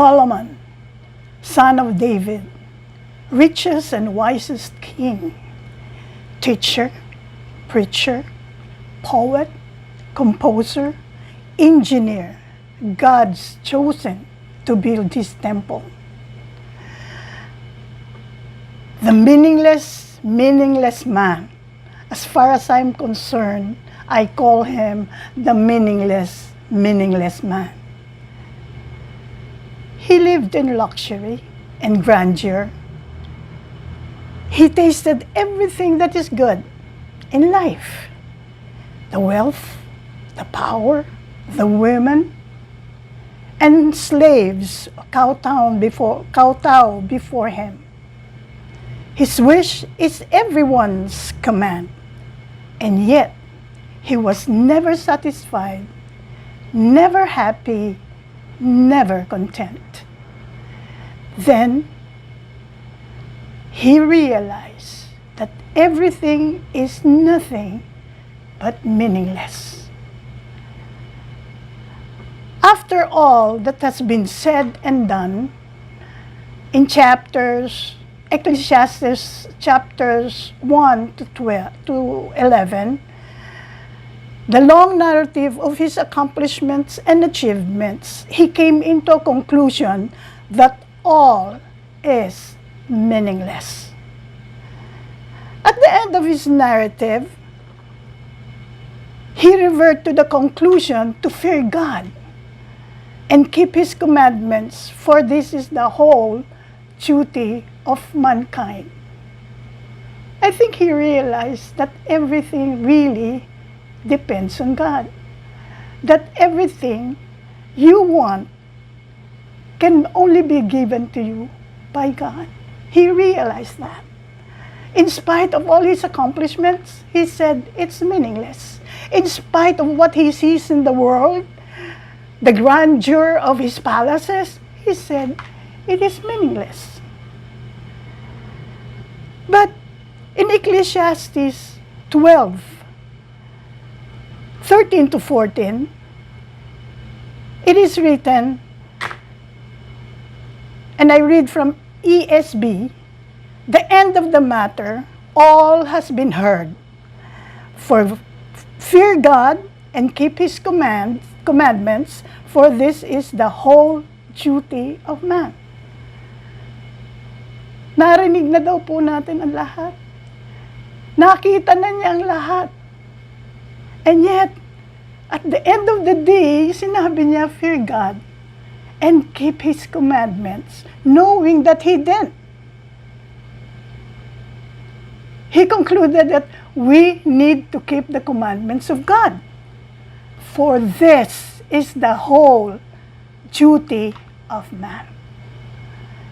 Solomon, son of David, richest and wisest king, teacher, preacher, poet, composer, engineer, God's chosen to build his temple. The meaningless man. As far as I'm concerned, I call him the meaningless man. He lived in luxury and grandeur. He tasted everything that is good in life. The wealth, the power, the women, and slaves kowtow before him. His wish is everyone's command, and yet he was never satisfied, never happy, never content. Then he realized that everything is nothing but meaningless. After all that has been said and done in Ecclesiastes chapters 1 to 11, the long narrative of his accomplishments and achievements, he came into a conclusion that all is meaningless. At the end of his narrative, he reverted to the conclusion to fear God and keep his commandments, for this is the whole duty of mankind. I think he realized that everything really depends on God. That everything you want can only be given to you by God. He realized that. In spite of all his accomplishments, he said it's meaningless. In spite of what he sees in the world, the grandeur of his palaces, he said it is meaningless. But in Ecclesiastes 12, 13 to 14, it is written, and I read from ESB, the end of the matter, all has been heard. For fear God and keep his commandments, for this is the whole duty of man. Narinig na daw po natin ang lahat. Nakita na niya ang lahat. And yet, at the end of the day, sinabi niya, fear God and keep his commandments, knowing that he didn't. He concluded that we need to keep the commandments of God. For this is the whole duty of man.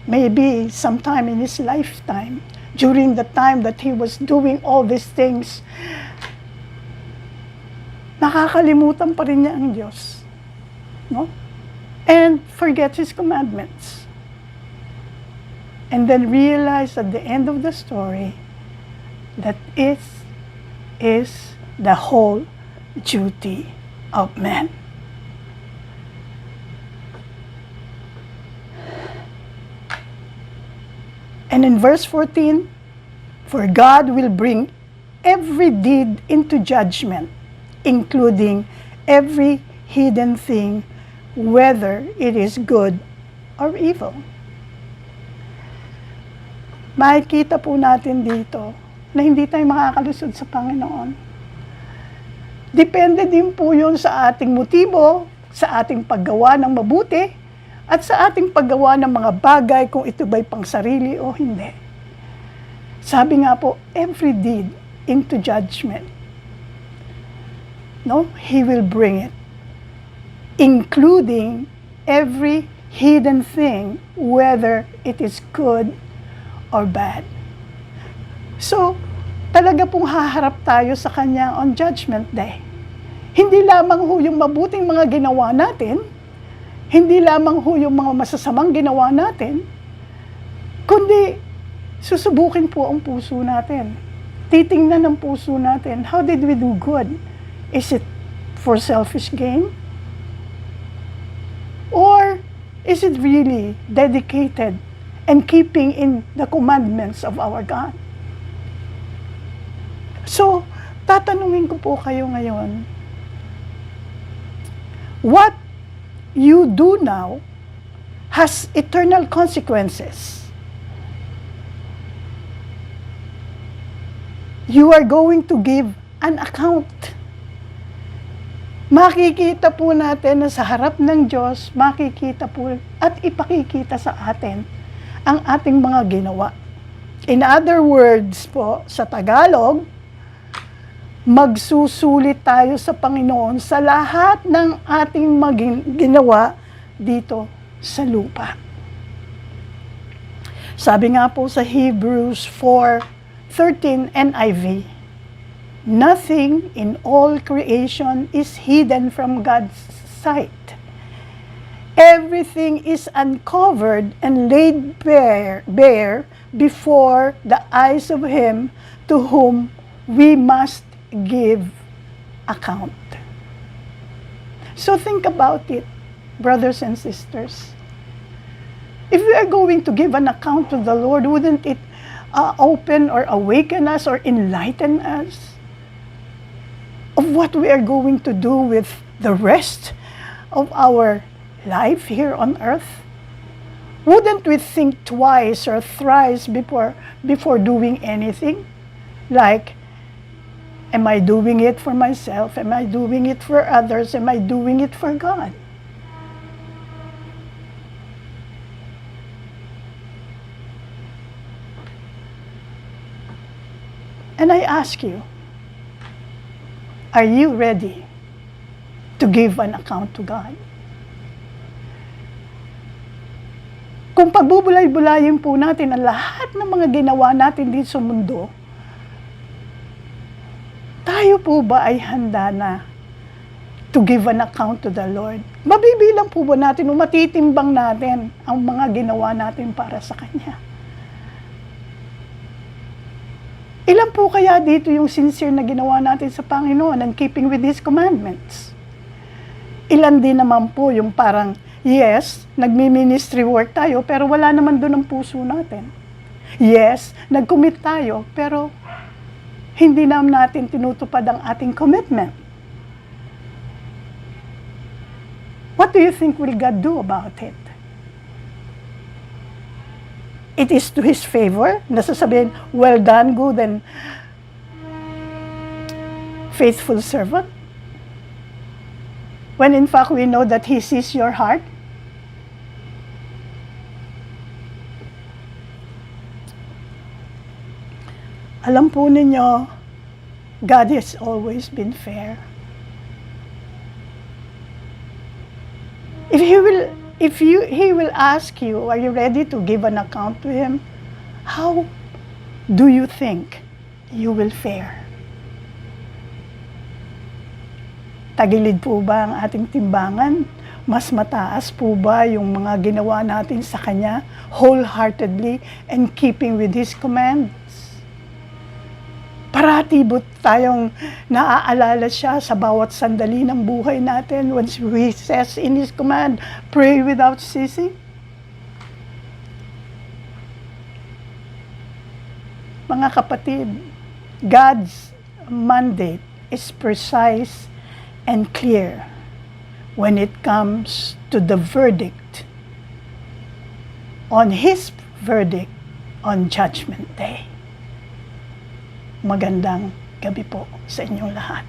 Maybe sometime in his lifetime, during the time that he was doing all these things, nakakalimutan pa rin niya ang Diyos. No? And forget his commandments. And then realize at the end of the story that it is the whole duty of man. And in verse 14, for God will bring every deed into judgment, including every hidden thing, whether it is good or evil. Makikita po natin dito na hindi tayo makakalusod sa Panginoon. Depende din po yun sa ating motibo, sa ating paggawa ng mabuti, at sa ating paggawa ng mga bagay kung ito ba'y pang sarili o hindi. Sabi nga po, every deed into judgment. No? He will bring it. Including every hidden thing, whether it is good or bad. So, talaga pong haharap tayo sa Kanya on Judgment Day. Hindi lamang ho yung mabuting mga ginawa natin, hindi lamang ho yung mga masasamang ginawa natin, kundi susubukin po ang puso natin. Titingnan ang puso natin, how did we do good? Is it for selfish gain? Or Is it really dedicated and keeping in the commandments of our God? So, tatanungin ko po kayo ngayon, what you do now has eternal consequences. You are going to give an account. Makikita po natin na sa harap ng Diyos, makikita po at ipakikita sa atin ang ating mga ginawa. In other words po, sa Tagalog, magsusulit tayo sa Panginoon sa lahat ng ating ginawa dito sa lupa. Sabi nga po sa Hebrews 4:13 NIV, nothing in all creation is hidden from God's sight. Everything is uncovered and laid bare before the eyes of Him to whom we must give account. So think about it, brothers and sisters. If we are going to give an account to the Lord, wouldn't it open or awaken us or enlighten us of what we are going to do with the rest of our life here on earth? Wouldn't we think twice or thrice before doing anything? Like, am I doing it for myself? Am I doing it for others? Am I doing it for God? And I ask you, are you ready to give an account to God? Kung pagbubulay-bulayin po natin ang lahat ng mga ginawa natin dito sa mundo, tayo po ba ay handa na to give an account to the Lord? Mabibilang po ba natin o matitimbang natin ang mga ginawa natin para sa Kanya? Ilan po kaya dito yung sincere na ginawa natin sa Panginoon and keeping with His commandments? Ilan din naman po yung parang, yes, nagmi-ministry work tayo, pero wala naman doon ang puso natin. Yes, nag-commit tayo, pero hindi naman natin tinutupad ang ating commitment. What do you think will God do about it? It is to His favor, nasasabihin, well done, good and faithful servant. When in fact we know that He sees your heart. Alam po ninyo, God has always been fair. He will ask you, are you ready to give an account to Him? How do you think you will fare? Tagilid po ba ang ating timbangan? Mas mataas po ba yung mga ginawa natin sa Kanya wholeheartedly and keeping with His commands? Parati ba tayong naaalala siya sa bawat sandali ng buhay natin when He says in His command, pray without ceasing? Mga kapatid, God's mandate is precise and clear when it comes to the verdict on His verdict on Judgment Day. Magandang gabi po sa inyong lahat.